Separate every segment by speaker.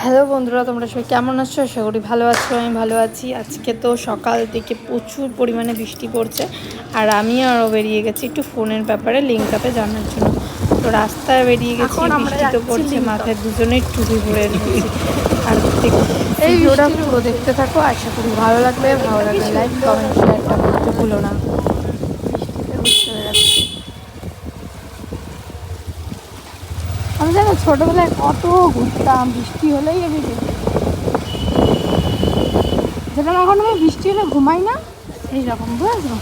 Speaker 1: Hello বন্ধুরা, তোমরা সবাই কেমন আছো? আশা করি ভালো আছো। আমি ভালো আছি। আজকে তো সকাল থেকে প্রচুর পরিমাণে বৃষ্টি পড়ছে, আর আমি আরও বেরিয়ে গেছি একটু ফোনের ব্যাপারে লিঙ্ক আপে জানার জন্য। তো রাস্তায় বেরিয়ে গেছি, বৃষ্টি তো পড়ছে, মাথায় দুজনেই টুপি পরে নিয়েছি। আর এই ভিডিওটা পুরো দেখতে থাকো, আশা করি ভালো লাগবে। লাইক কমেন্ট শেয়ারটা করতে ভুলো না। আমি জানো ছোটবেলায় কত ঘুরতাম, বৃষ্টি হলেই আমি যেরকম এখন আমি বৃষ্টি হলে ঘুমাই না, এইরকম বুঝেছো।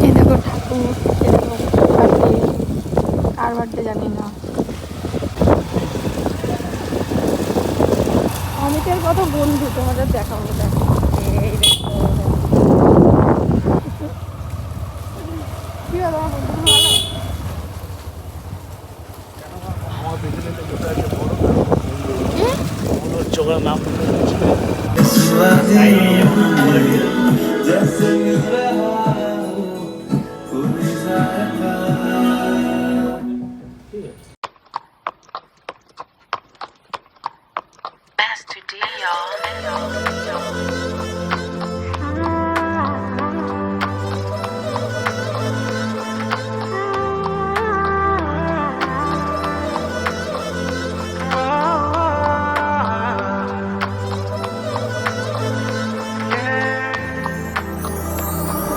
Speaker 1: এই দেখো ঠাকুর, এরকম বার্থডে, কার বার্থডে জানি না। অমিতের কত বন্ধু তোমাদের দেখাবো। দেখো এই দেখো কি হলো, আমার বন্ধু ভালো।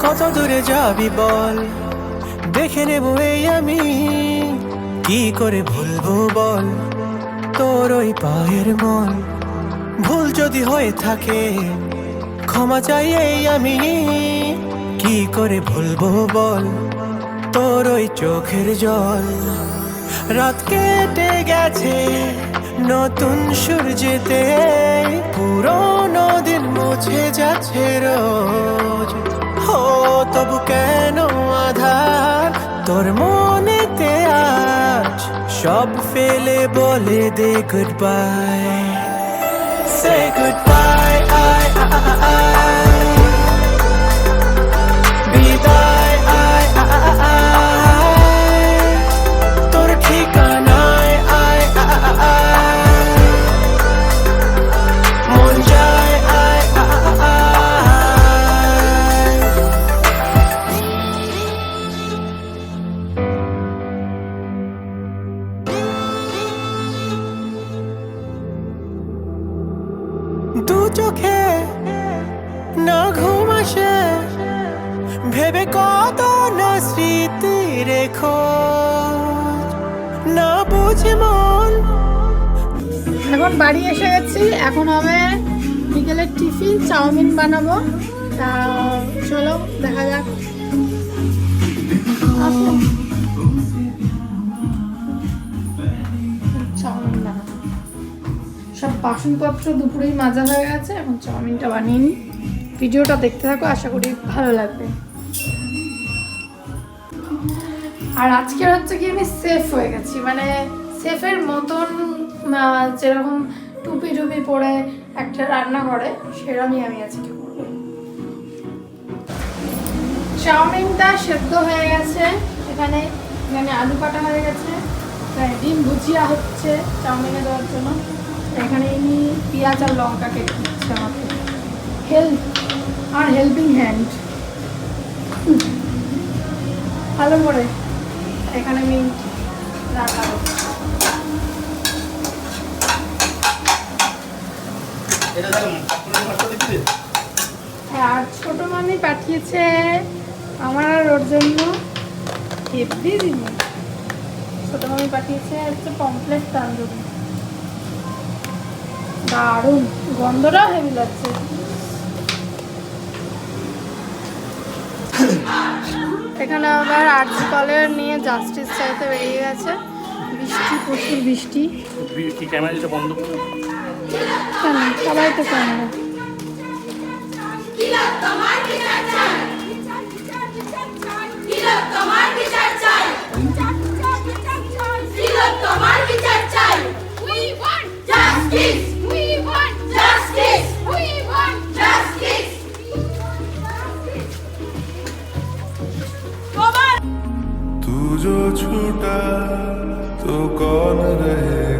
Speaker 2: কত দূরে যাবি বল, দেখে নেব এই আমি, কি করে ভুলবো বল তোর ওই পায়ের মন। ভুল যদি হয়ে থাকে ক্ষমা চাই এই আমি, কি করে ভুলবো বল তোর ওই চোখের জল। রাত কেটে গেছে নতুন সূর্যেতে, পুরোনো দিন মুছে যাচ্ছে রোজ। ও তবু কেন আধার তোর মনেতে আজ, সব ফেলে বলে দে গুড বাই। Say goodbye, বিদায়, তোর ঠিকানায় মন যায় দু চোখে না ঘুম আসে, ভেবে কত না স্মৃতি রেখো না বুঝে মন।
Speaker 1: এখন বাড়ি এসে গেছি, এখন হবে বিকেলের টিফিন, চাউমিন বানাবো। তা চলো দেখা যাক। চাউমিন বানাবো, সব বাসনপত্র দুপুরেই মাজা হয়ে গেছে, এখন চাউমিনটা বানিয়ে নিই। ভিডিওটা দেখতে থাকো, আশা করি ভালো লাগবে। আর আজকে হচ্ছে কি আমি সেফ হয়ে গেছি, মানে সেফের মতন, যেরকম টুপি টুপি পরে একটা রান্না করে সেরকমই আমি আজকে করবো। চাউমিনটা সেদ্ধ হয়ে গেছে, এখানে আলু কাটা হয়ে গেছে, ডিম ভুজিয়া হচ্ছে চাউমিনে দেওয়ার জন্য। এখানে ইনি পেঁয়াজ আর লঙ্কা কেটে দিচ্ছে আমাকে, হেল্পিং হ্যান্ড ভালো করে। এখানে আমি রান্না করছি। আর ছোট মামি পাঠিয়েছে আমার আর ওর জন্য হেভি জিনিস। ছোট মামি পাঠিয়েছে হচ্ছে পমফ্রেট তান্দুরি, দারুণ, গন্ধটাও হেভি লাগছে। এখানে আবার আর্টস কলের নিয়ে জাস্টিস চাইতে বেরিয়ে গেছে। বৃষ্টি, প্রচুর বৃষ্টি।
Speaker 3: ক্যামেরাটা বন্ধ করো,
Speaker 1: কেন সবাই তো ক্যামেরা।
Speaker 4: तू जो छूटा तो कौन रहेगा।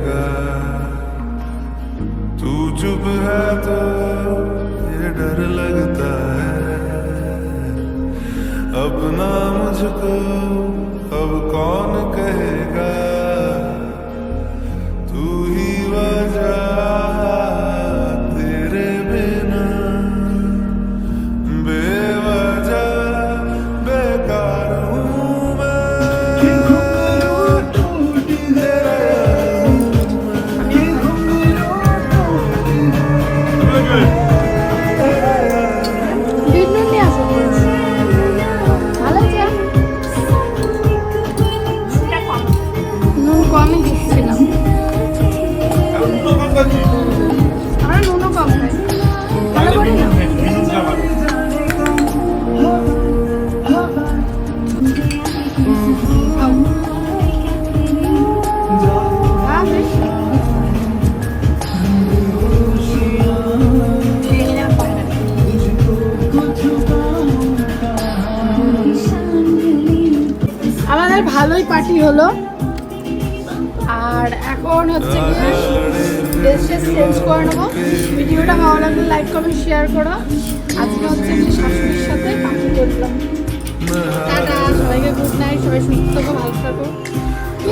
Speaker 1: সন্ধ্যায় ভালোই পার্টি হলো। আর এখন হচ্ছে গিয়ে ড্রেস চেঞ্জ করে নেবো। ভিডিওটা ভালো লাগলে লাইক কমেন্ট শেয়ার করো। আজকে হচ্ছে গিয়ে শাশুড়ির সাথে পার্টি করলাম। টাটা, সবাইকে গুড নাইট, সবাই সুস্থ থাকো, ভালো থাকো। কি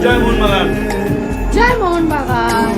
Speaker 3: জয় মোহন বাগান।
Speaker 1: জয় মোহন বাগান।